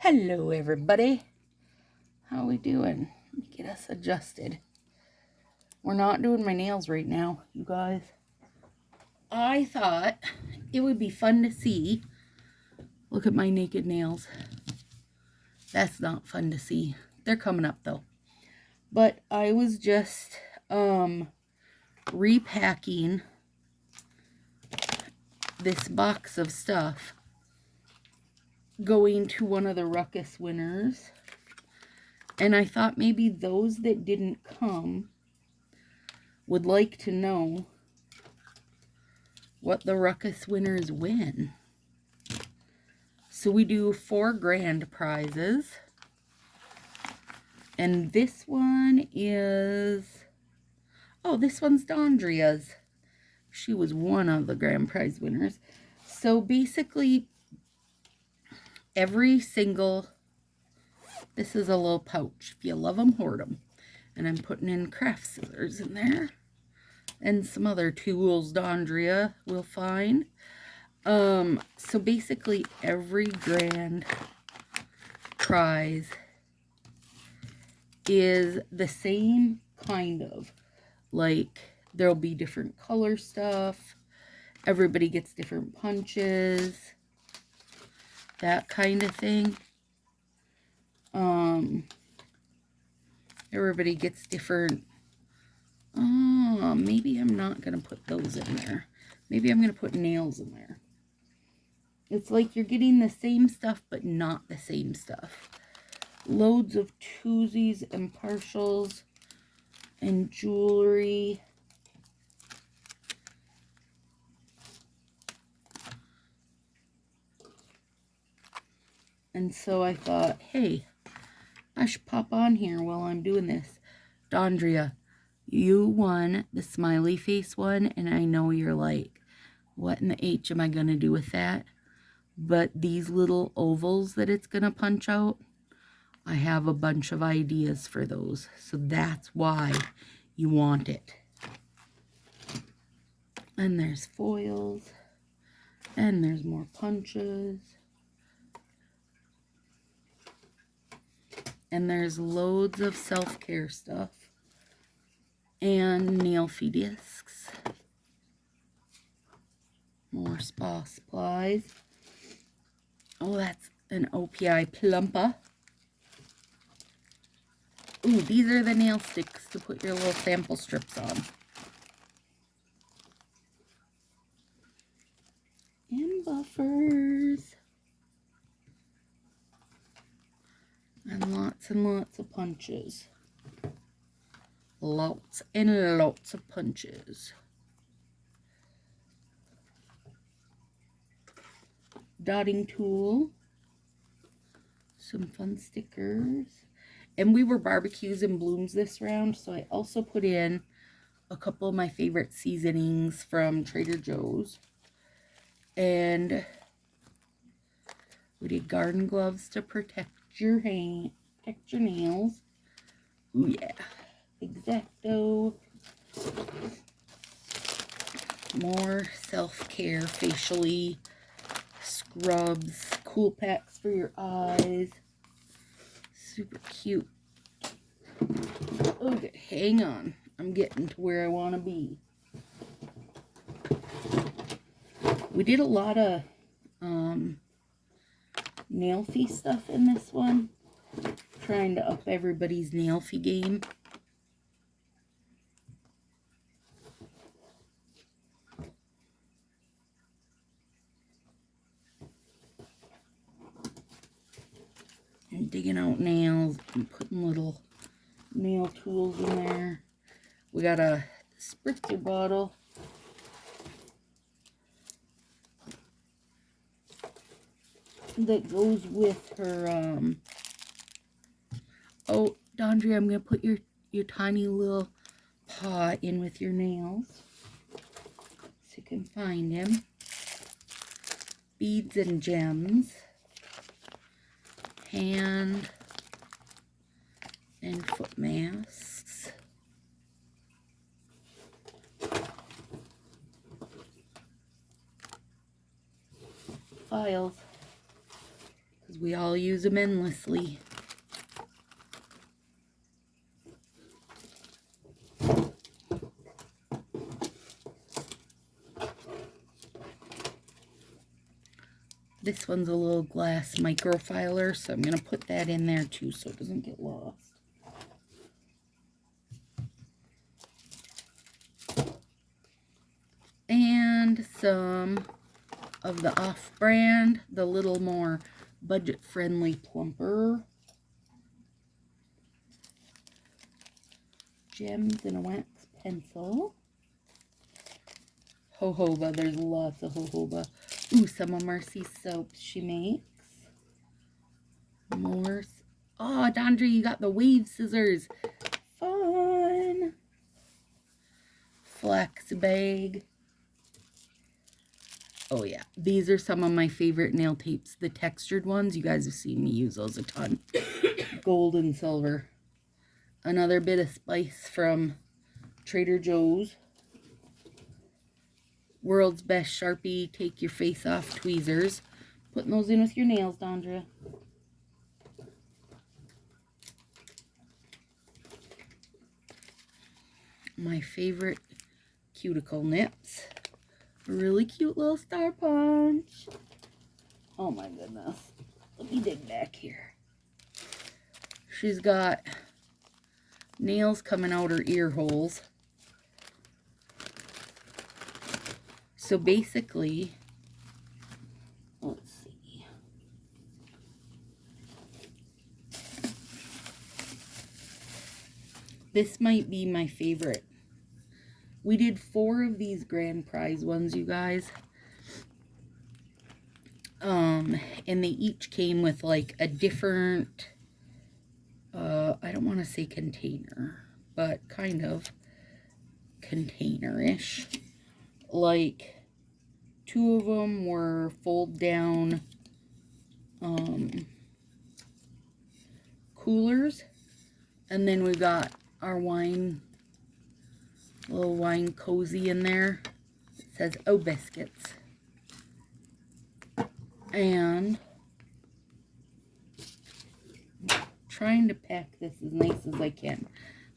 Hello everybody, how we doing? Let me get us adjusted. We're not doing my nails right now, you guys. I thought it would be fun to see. Look at my naked nails. That's not fun to see. They're coming up though. But I was just repacking this box of stuff, going to one of the Ruckus winners. And I thought maybe those that didn't come would like to know what the Ruckus winners win. So we do 4 grand prizes. And this one is, oh, this one's Dawndrea's. She was one of the grand prize winners. So basically, every single, this is a little pouch. If you love them, hoard them. And I'm putting in craft scissors in there. And some other tools Dawndrea will find. So basically every grand prize is the same kind of, like there'll be different color stuff. Everybody gets different punches. That kind of thing. Everybody gets different. Maybe I'm not going to put those in there. Maybe I'm going to put nails in there. It's like you're getting the same stuff, but not the same stuff. Loads of twosies and partials and jewelry. And so I thought, hey, I should pop on here while I'm doing this. Dawndrea, you won the smiley face one, and I know you're like, what in the H am I going to do with that? But these little ovals that it's going to punch out, I have a bunch of ideas for those. So that's why you want it. And there's foils. And there's more punches. And there's loads of self-care stuff. And nail fee discs. More spa supplies. Oh, that's an OPI plumper. Ooh, these are the nail sticks to put your little sample strips on. And buffers. And lots of punches. Lots and lots of punches. Dotting tool. Some fun stickers. And we were barbecues and blooms this round, so I also put in a couple of my favorite seasonings from Trader Joe's. And we did garden gloves to protect your nails. Ooh, yeah. Exacto. More self-care, facially, scrubs, cool packs for your eyes. Super cute. Okay, hang on. I'm getting to where I want to be. We did a lot of nail fee stuff in this one. Trying to up everybody's nail fee game. And digging out nails and putting little nail tools in there. We got a spritzer bottle. That goes with her, oh, Dawndrea, I'm going to put your tiny little paw in with your nails. So you can find him. Beads and gems. Hand and foot masks. Files. because we all use them endlessly. This one's a little glass microfiler, so I'm going to put that in there too so it doesn't get lost. And some of the off-brand, the little more budget-friendly plumper. Gems and a wax pencil. Jojoba, there's lots of jojoba. Ooh, some of Mercy's soaps she makes. More. Oh, Dawndrea, you got the wave scissors. Fun. Flex bag. Oh yeah, these are some of my favorite nail tapes. The textured ones, you guys have seen me use those a ton. Gold and silver. Another bit of spice from Trader Joe's. World's Best Sharpie Take Your Face Off tweezers. Putting those in with your nails, Dawndrea. My favorite cuticle nips. A really cute little star punch. Oh my goodness. Let me dig back here. She's got nails coming out her ear holes. So basically, let's see. This might be my favorite. We did 4 of these grand prize ones, you guys. And they each came with like a different, I don't want to say container, but kind of container-ish. Like 2 of them were fold down coolers, and then we got our wine, little wine cozy in there. It says "Oh Biscuits," and I'm trying to pack this as nice as I can.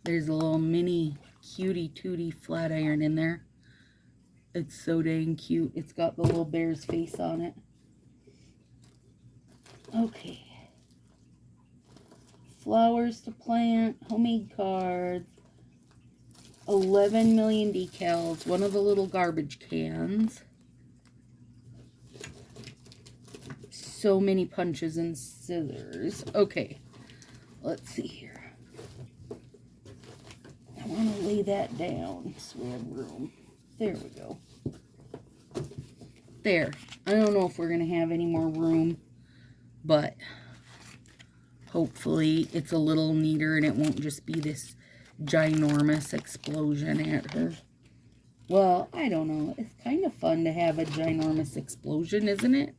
There's a little mini cutie tootie flat iron in there. It's so dang cute. It's got the little bear's face on it. Okay. Flowers to plant, homemade cards, 11 million decals, one of the little garbage cans. So many punches and scissors. Okay. Let's see here. I want to lay that down so we have room. There we go. There. I don't know if we're going to have any more room, but hopefully it's a little neater and it won't just be this ginormous explosion at her. Well, I don't know. It's kind of fun to have a ginormous explosion, isn't it?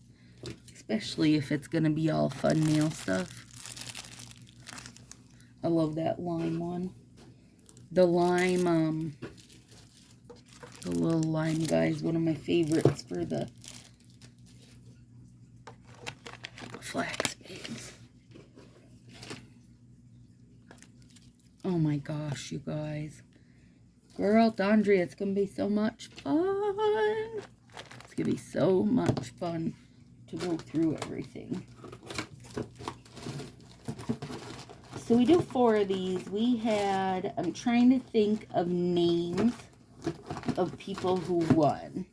Especially if it's going to be all fun nail stuff. I love that lime one. The lime, the little lime guy is one of my favorites for the flax bags. Oh my gosh, you guys. Girl, Dawndrea, it's going to be so much fun. It's going to be so much fun to go through everything. So we do 4 of these. We had, I'm trying to think of names of people who won.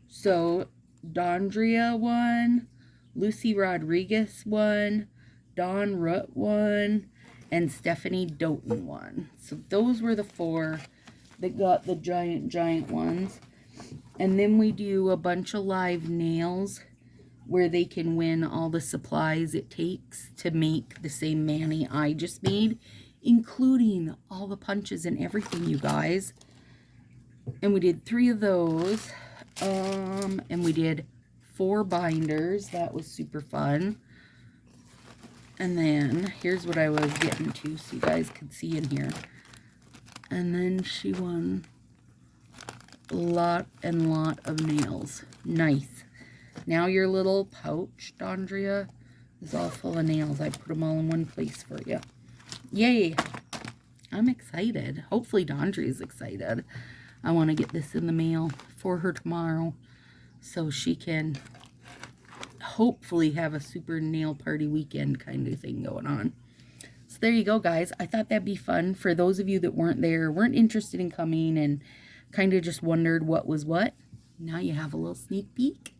So Dawndrea won, Lucy Rodriguez won, Dawn Rutt won, and Stephanie Doughton won. So those were the 4 that got the giant ones. And then we do a bunch of live nails where they can win all the supplies it takes to make the same mani I just made, including all the punches and everything, you guys. And we did 3 of those. And we did 4 binders. That was super fun. And then here's what I was getting to so you guys could see in here. And then she won a lot of nails. Nice. Now your little pouch, Dawndrea, is all full of nails. I put them all in one place for you. Yay! I'm excited. Hopefully Dawndrea's excited. I want to get this in the mail for her tomorrow so she can hopefully have a super nail party weekend kind of thing going on. So there you go, guys. I thought that'd be fun for those of you that weren't there, weren't interested in coming, and kind of just wondered what was what. Now you have a little sneak peek.